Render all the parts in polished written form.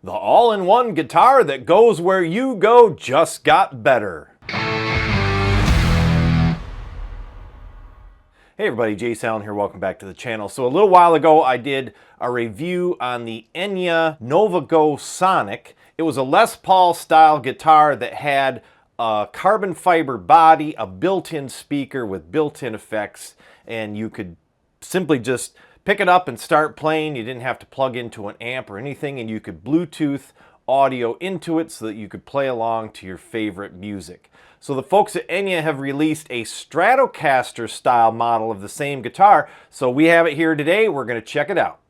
The all-in-one guitar that goes where you go just got better. Hey everybody, Jace Allen here, welcome back to the channel. So a little while ago I did a review on the Enya Go Sonic. It was a Les Paul style guitar that had a carbon fiber body, a built-in speaker with built-in effects, and you could simply just pick it up and start playing. You didn't have to plug into an amp or anything, and you could Bluetooth audio into it so that you could play along to your favorite music. So the folks at Enya have released a Stratocaster style model of the same guitar, so we have it here today. We're going to check it out.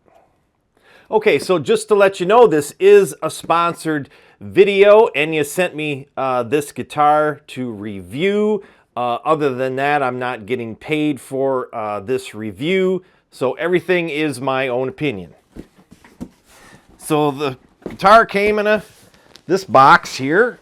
Okay, so just to let you know, this is a sponsored video. Enya sent me this guitar to review. Other than that, I'm not getting paid for this review, so everything is my own opinion. So the guitar came in this box here.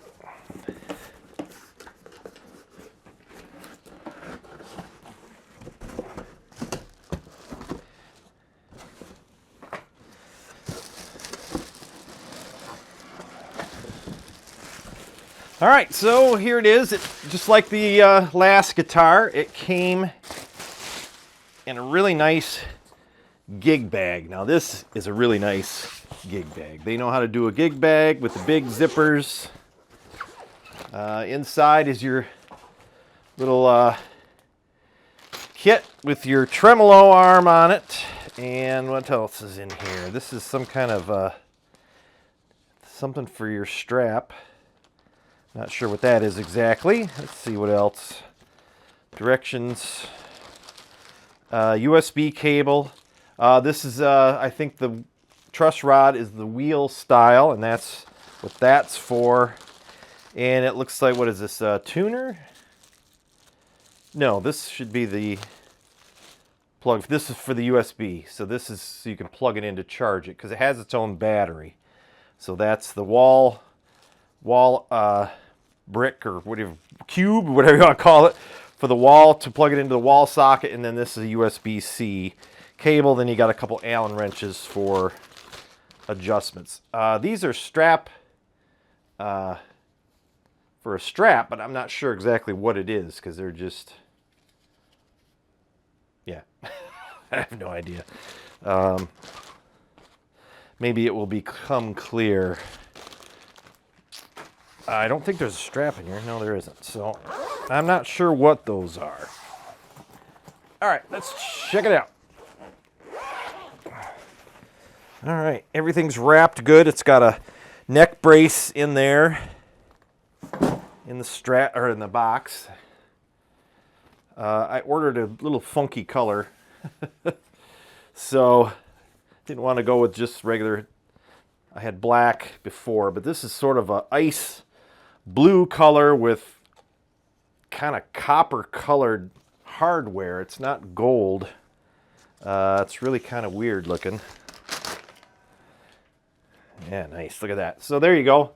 All right, so here it is. Just like the last guitar, it came in a really nice gig bag. Now this is a really nice gig bag. They know how to do a gig bag with the big zippers. Inside is your little kit with your tremolo arm on it. And what else is in here? This is some kind of something for your strap. Not sure what that is exactly. Let's see what else. Directions. USB cable. This is, I think the truss rod is the wheel style, and that's what that's for. And it looks like, what is this, tuner? No, this should be the plug. This is for the USB. So this is so you can plug it in to charge it, because it has its own battery. So that's the wall brick or whatever, cube, whatever you want to call it, for the wall to plug it into the wall socket, and then this is a USB-C cable. Then you got a couple Allen wrenches for adjustments. These are strap for a strap, but I'm not sure exactly what it is because they're just, yeah, I have no idea. Maybe it will become clear. I don't think there's a strap in here. No, there isn't. So I'm not sure what those are. All right, let's check it out. All right, everything's wrapped good. It's got a neck brace in there, in the box. I ordered a little funky color, so didn't want to go with just regular. I had black before, but this is sort of a ice blue color with kind of copper colored hardware. It's not gold. It's really kind of weird looking. Yeah, nice. Look at that. So there you go.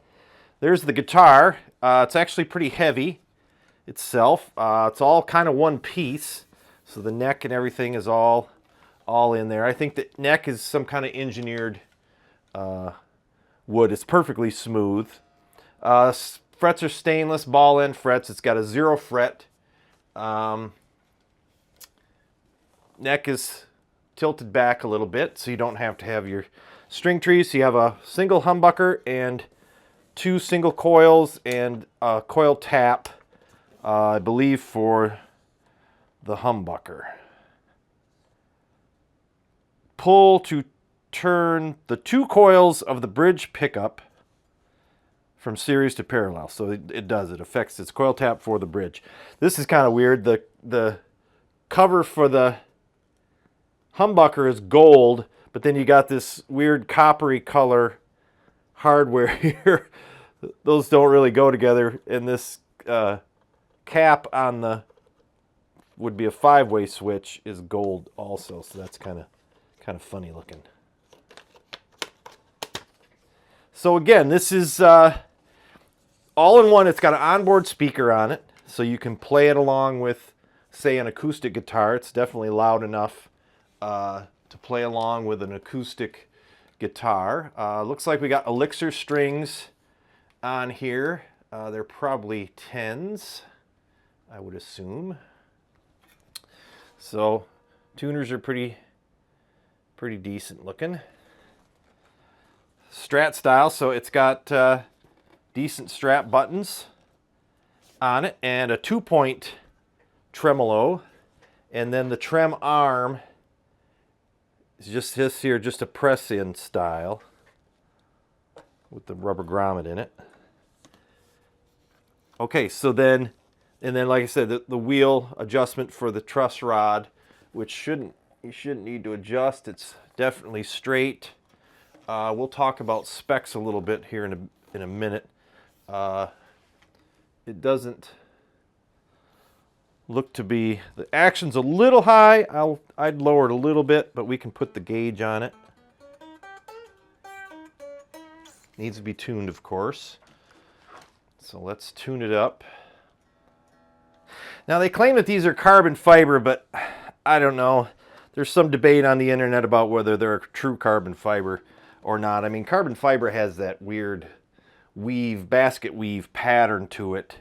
There's the guitar. It's actually pretty heavy itself. It's all kind of one piece. So the neck and everything is all in there. I think the neck is some kind of engineered wood. It's perfectly smooth. Frets are stainless, ball end frets. It's got a 0 fret. Neck is tilted back a little bit, so you don't have to have your string trees. So you have a single humbucker and 2 single coils and a coil tap, I believe, for the humbucker. Pull to turn the 2 coils of the bridge pickup from series to parallel. So it does. It affects its coil tap for the bridge. This is kind of weird. The cover for the humbucker is gold, but then you got this weird coppery color hardware here. Those don't really go together. And this cap on the would be a 5-way switch is gold also. So that's kind of funny looking. So again, this is all-in-one. It's got an onboard speaker on it, so you can play it along with, say, an acoustic guitar. It's definitely loud enough to play along with an acoustic guitar. Looks like we got elixir strings on here. They're probably 10s, I would assume. So tuners are pretty decent looking. Strat style, so it's got decent strap buttons on it and a 2-point tremolo, and then the trem arm is just this here, just a press-in style with the rubber grommet in it. Okay, so then, and then like I said, the wheel adjustment for the truss rod, which you shouldn't need to adjust. It's definitely straight. We'll talk about specs a little bit here in a minute. It doesn't look to be, the action's a little high. I'd lower it a little bit, but we can put the gauge on it. Needs to be tuned, of course. So let's tune it up. Now they claim that these are carbon fiber, but I don't know. There's some debate on the internet about whether they're true carbon fiber or not. I mean, carbon fiber has that weird weave, basket weave pattern to it.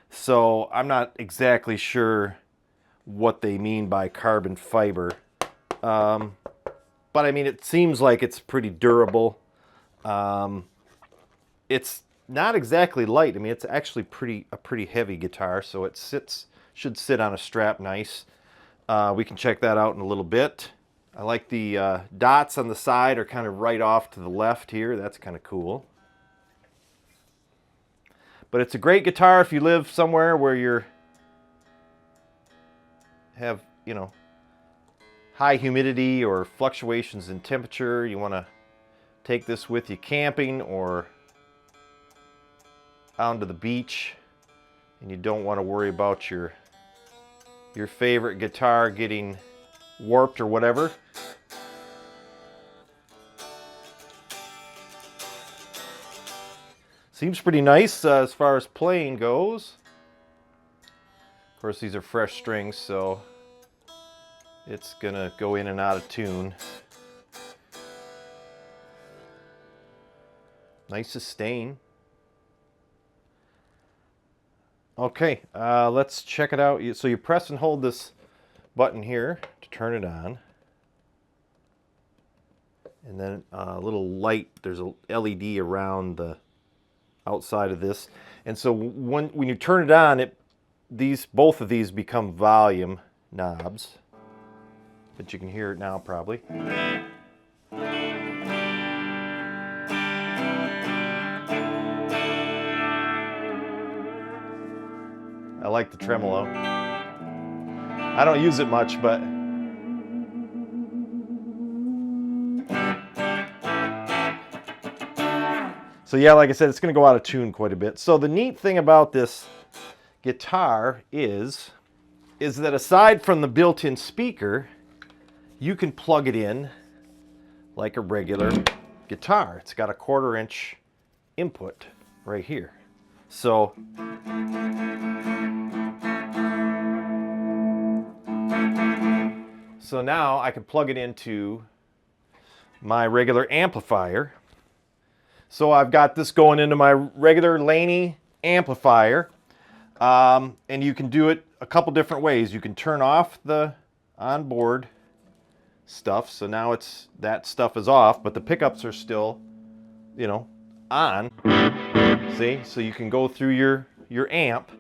So I'm not exactly sure what they mean by carbon fiber. But I mean, it seems like it's pretty durable. It's not exactly light. I mean, it's actually a pretty heavy guitar, so it should sit on a strap nice. We can check that out in a little bit. I like the dots on the side are kind of right off to the left here. That's kind of cool. But it's a great guitar if you live somewhere where you have, you know, high humidity or fluctuations in temperature. You want to take this with you camping or out to the beach, and you don't want to worry about your favorite guitar getting warped or whatever. Seems pretty nice as far as playing goes. Of course, these are fresh strings, so it's gonna go in and out of tune. Nice sustain. Okay, let's check it out. So you press and hold this button here to turn it on. And then a little light, there's a LED around the outside of this. And so when you turn it on, both of these become volume knobs. But you can hear it now probably. I like the tremolo. I don't use it much, but so yeah, like I said, it's going to go out of tune quite a bit. So the neat thing about this guitar is that aside from the built-in speaker, you can plug it in like a regular guitar. It's got a 1/4 inch input right here. So now I can plug it into my regular amplifier. So I've got this going into my regular Laney amplifier. And you can do it a couple different ways. You can turn off the onboard stuff. So now that stuff is off, but the pickups are still, you know, on. See? So you can go through your amp.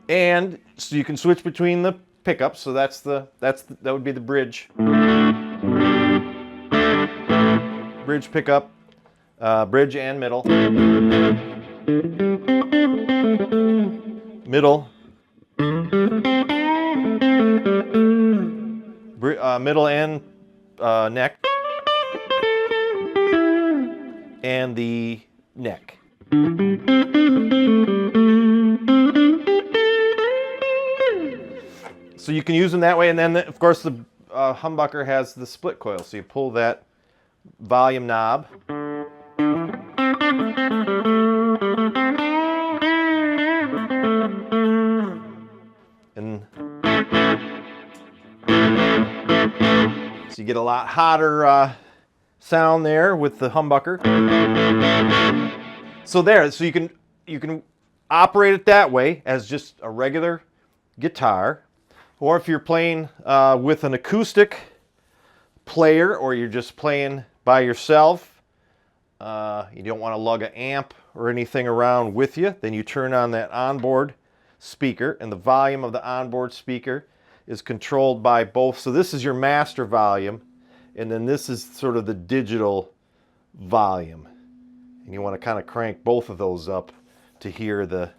And so you can switch between the pickups. So that would be the bridge. Bridge pickup, bridge and middle. Middle. Middle and neck. And the neck. So you can use them that way, and then of course the humbucker has the split coil, so you pull that volume knob, and you get a lot hotter sound there with the humbucker. So you can operate it that way as just a regular guitar, or if you're playing with an acoustic player, or you're just playing by yourself, you don't want to lug an amp or anything around with you, then you turn on that onboard speaker, and the volume of the onboard speaker is controlled by both. So this is your master volume, and then this is sort of the digital volume. And you want to kind of crank both of those up to hear the...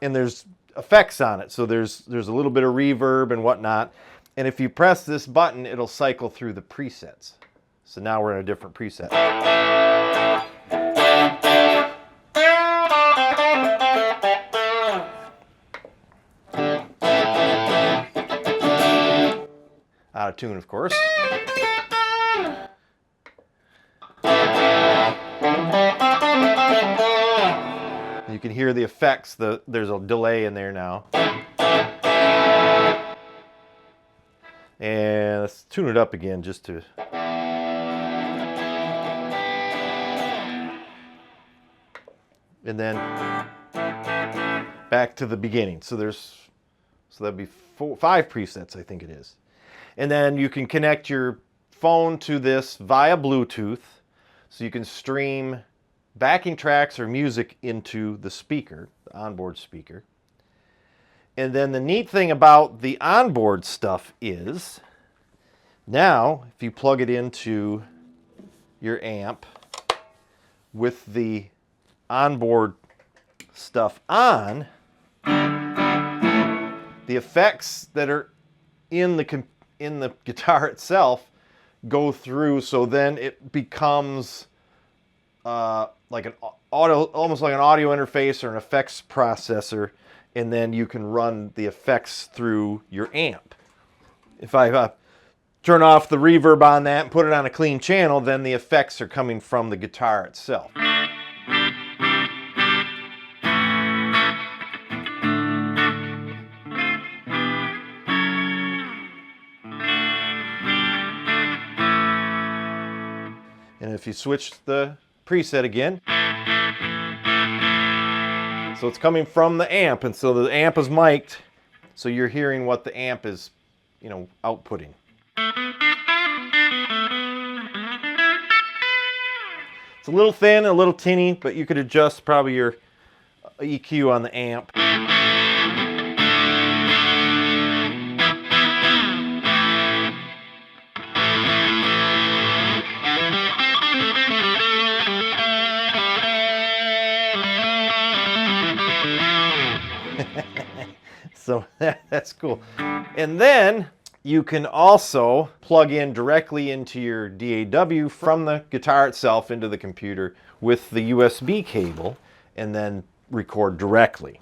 And there's effects on it, so there's a little bit of reverb and whatnot. And if you press this button, it'll cycle through the presets. So now we're in a different preset. Out of tune, of course. You can hear the effects. There's a delay in there now. And let's tune it up again just to... And then back to the beginning. So that'd be 5 presets, I think it is. And then you can connect your phone to this via Bluetooth, so you can stream backing tracks or music into the speaker, the onboard speaker. And then the neat thing about the onboard stuff is, now if you plug it into your amp with the onboard stuff on, the effects that are in the guitar itself go through, so then it becomes like an almost like an audio interface or an effects processor, and then you can run the effects through your amp. If I turn off the reverb on that and put it on a clean channel, then the effects are coming from the guitar itself. And if you switch the preset again, so it's coming from the amp, and so the amp is mic'd, so you're hearing what the amp is, outputting. It's a little thin, a little tinny, but you could adjust probably your EQ on the amp. So that's cool. And then you can also plug in directly into your DAW from the guitar itself into the computer with the USB cable, and then record directly.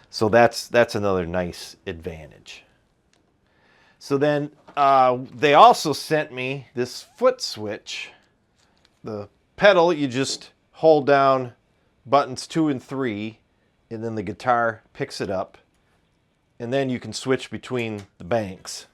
So that's another nice advantage. So then they also sent me this foot switch. The pedal, you just hold down buttons 2 and 3, and then the guitar picks it up. And then you can switch between the banks.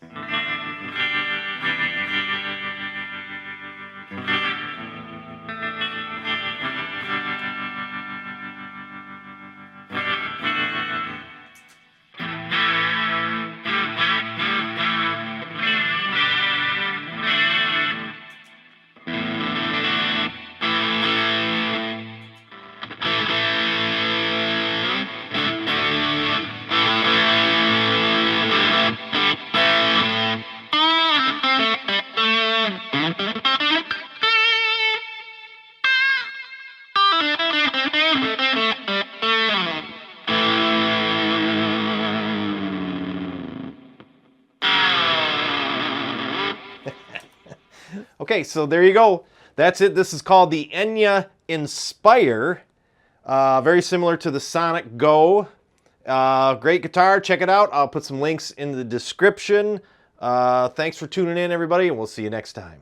Okay, so there you go. That's it. This is called the Enya Inspire. Very similar to the Sonic Go. Great guitar. Check it out. I'll put some links in the description. Thanks for tuning in, everybody, and we'll see you next time.